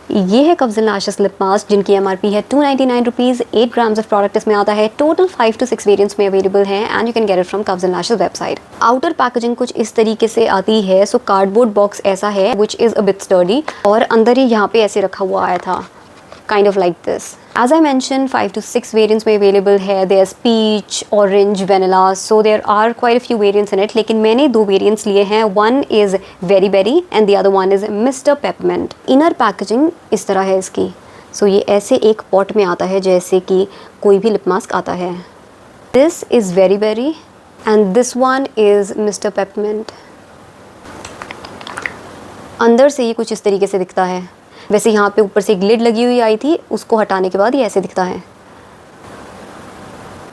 ये है कव्स and lashes lip mask जिनकी एमआरपी है 299 रुपीज़। 8 ग्राम्स ऑफ प्रोडक्ट इसमें आता है। टोटल 5 to 6 वेरिएंट्स में अवेलेबल है and you can get it from Kavs and lashes website. Outer packaging कुछ इस तरीके से आती है। सो कार्डबोर्ड बॉक्स ऐसा है which is a bit sturdy, और अंदर ही यहाँ पे ऐसे रखा हुआ आया था, kind of like this. As I mentioned, 5 to 6 variants में available है. There's peach, orange, vanilla. So there are quite a few variants in it. लेकिन मैंने 2 variants लिए हैं. One is very berry and the other one is Mr. Peppermint. Inner packaging इस तरह है इसकी. So ये ऐसे एक pot में आता है जैसे कि कोई भी lip mask आता है. This is very berry and this one is Mr. Peppermint. अंदर से ये कुछ इस तरीके से दिखता है. वैसे यहाँ पे ऊपर से एक लिड लगी हुई आई थी, उसको हटाने के बाद ये ऐसे दिखता है।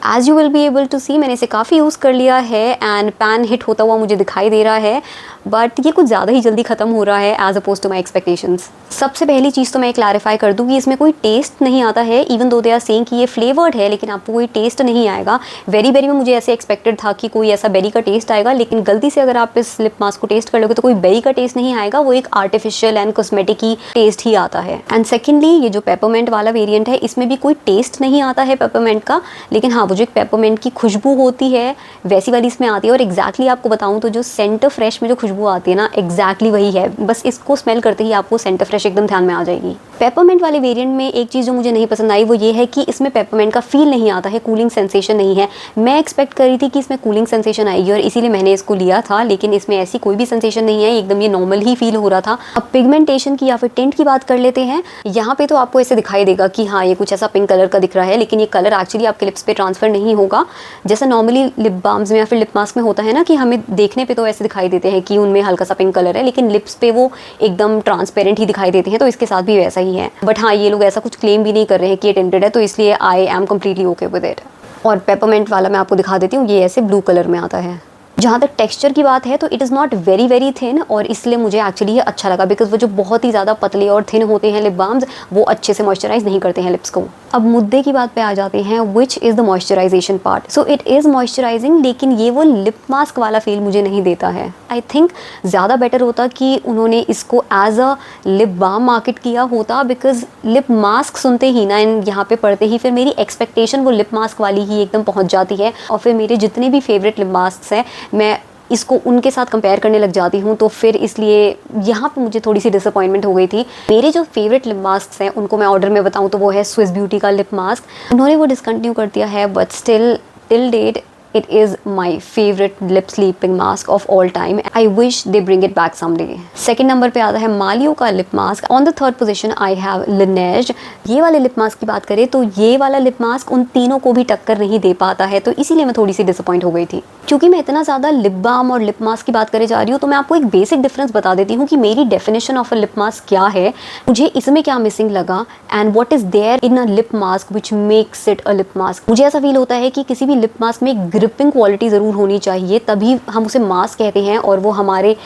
As you will be able to see, मैंने इसे काफ़ी यूज़ कर लिया है एंड पैन हिट होता हुआ मुझे दिखाई दे रहा है, बट ये कुछ ज़्यादा ही जल्दी ख़त्म हो रहा है as oppose to my expectations. सबसे पहली चीज़ तो मैं क्लैरिफाई कर दूँ कि इसमें कोई टेस्ट नहीं आता है, even though they are saying कि ये फ्लेवर्ड है, लेकिन आपको कोई टेस्ट नहीं आएगा। वेरी बेरी में मुझे ऐसे एक्सपेक्टेड था कि कोई ऐसा बेरी का टेस्ट आएगा, लेकिन गलती से अगर आप इस लिप मास्क को टेस्ट कर लोगे तो कोई बेरी का टेस्ट नहीं आएगा, वो एक आर्टिफिशियल एंड कॉस्मेटिक ही टेस्ट ही आता है। एंड सेकेंडली, ये जो पेपरमेंट वाला वेरियंट है इसमें भी कोई टेस्ट नहीं आता है पेपरमेंट का, लेकिन हाँ वो जो एक पेपरमेंट की खुशबू होती है वैसी वाली इसमें आती है। और एग्जैक्टली आपको बताऊँ तो जो सेंटर फ्रेश में जो खुशबू आती है ना, एग्जैक्टली वही है। बस इसको स्मेल करते ही आपको सेंटर फ्रेश एकदम ध्यान में आ जाएगी। पेपरमेंट वाले वेरिएंट में एक चीज़ जो मुझे नहीं पसंद आई वो ये है कि इसमें पेपरमेंट का फील नहीं आता है, कूलिंग सेंसेशन नहीं है। मैं एक्सपेक्ट कर रही थी कि इसमें कूलिंग सेंसेशन आएगी और इसीलिए मैंने इसको लिया था, लेकिन इसमें ऐसी कोई भी सेंसेशन नहीं है, एकदम ये नॉर्मल ही फील हो रहा था। अब पिगमेंटेशन की या फिर टिंट की बात कर लेते हैं। यहाँ पे तो आपको ऐसे दिखाई देगा कि हाँ ये कुछ ऐसा पिंक कलर का दिख रहा है, लेकिन ये कलर एक्चुअली आपके लिप्स पे ट्रांसफर नहीं होगा, जैसा नॉर्मली लिप बाम्स में या फिर लिप मास्क में होता है ना कि हमें देखने पे तो ऐसे दिखाई देते हैं कि उनमें हल्का सा पिंक कलर है, लेकिन लिप्स पे वो एकदम ट्रांसपेरेंट ही दिखाई देते हैं। तो इसके साथ भी वैसा ही है, बट हाँ ये लोग ऐसा कुछ क्लेम भी नहीं कर रहे हैं कि ये टिंटेड है, तो इसलिए I am completely okay with it. और पेपरमेंट वाला मैं आपको दिखा देती हूँ, ये ऐसे ब्लू कलर में आता है। जहाँ तक टेक्सचर की बात है तो it is not very very thin, और इसलिए मुझे एक्चुअली ये अच्छा लगा, बिकॉज वो जो बहुत ही ज़्यादा पतले और थिन होते हैं लिप बाम्स वो अच्छे से मॉइस्चराइज नहीं करते हैं लिप्स को। अब मुद्दे की बात पे आ जाते हैं, which is the moisturisation part. So it is moisturising, लेकिन ये वो लिप मास्क वाला फील मुझे नहीं देता है। आई थिंक ज़्यादा बेटर होता कि उन्होंने इसको as a lip balm market किया होता, बिकॉज लिप मास्क सुनते ही ना यहाँ पे पढ़ते ही फिर मेरी एक्सपेक्टेशन वो लिप मास्क वाली ही एकदम पहुँच जाती है, और फिर मेरे जितने भी फेवरेट लिप मास्क हैं मैं इसको उनके साथ कंपेयर करने लग जाती हूँ, तो फिर इसलिए यहाँ पे मुझे थोड़ी सी डिसअपॉइंटमेंट हो गई थी। मेरे जो फेवरेट लिप मास्क हैं उनको मैं ऑर्डर में बताऊँ तो वो है स्विस ब्यूटी का लिप मास्क। उन्होंने वो डिसकंटिन्यू कर दिया है, but still till date it is my favorite lip sleeping mask of all time. I wish they bring it back someday. Second number पे आता है मालियो का lip mask. On the third position I have Laneige। ये वाले lip mask की बात करें तो ये वाला लिप मास्क उन तीनों को भी टक्कर नहीं दे पाता है, तो इसीलिए मैं थोड़ी सी डिसअपॉइंट हो गई थी। क्योंकि मैं इतना ज़्यादा लिप बाम और लिप मास्क की बात करे जा रही हूँ, तो मैं आपको एक बेसिक डिफरेंस बता देती हूँ कि मेरी definition of a lip mask क्या है, मुझे इसमें क्या मिसिंग लगा and what is there in a lip mask which makes it a lip mask. मुझे ऐसा फील होता है कि किसी भी लिप मास्क में ग्रिपिंग क्वालिटी ज़रूर होनी चाहिए, तभी हम उसे मास्क कहते हैं, और वो हमारे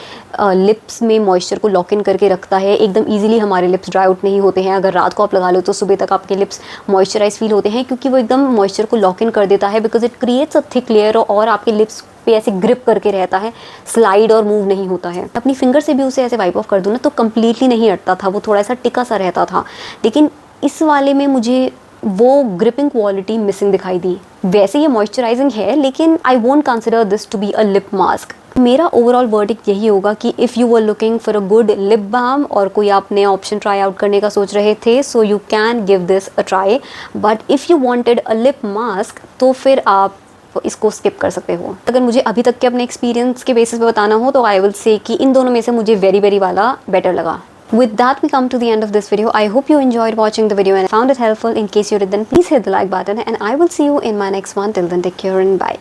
लिप्स में मॉइस्चर को लॉक इन करके रखता है। एकदम इजीली हमारे लिप्स ड्राई आउट नहीं होते हैं। अगर रात को आप लगा लो तो सुबह तक आपके लिप्स मॉइस्चराइज फील होते हैं, क्योंकि वो एकदम मॉइस्चर को लॉक इन कर देता है, because it creates a thick layer और आपके लिप्स पे ऐसे ग्रिप करके रहता है, स्लाइड और मूव नहीं होता है। अपनी फिंगर से भी उसे ऐसे वाइप ऑफ कर दूँ ना तो कम्प्लीटली नहीं हटता था, वो थोड़ा सा टिका सा रहता था। लेकिन इस वाले में मुझे वो ग्रिपिंग क्वालिटी मिसिंग दिखाई दी। वैसे ये मॉइस्चराइजिंग है, लेकिन I won't consider this to be a lip mask. मेरा ओवरऑल वर्डिक्ट यही होगा कि if you were looking for a good lip balm और कोई आप नया ऑप्शन ट्राई आउट करने का सोच रहे थे, so you can give this a try, but if you wanted a lip mask तो फिर आप इसको स्किप कर सकते हो। अगर मुझे अभी तक के अपने एक्सपीरियंस के बेसिस पे बताना हो तो आई विल से कि इन दोनों में से मुझे वेरी वेरी वाला बेटर लगा। With that, we come to the end of this video. I hope you enjoyed watching the video and found it helpful. In case you did, then please hit the like button, and I will see you in my next one. Till then, take care and bye.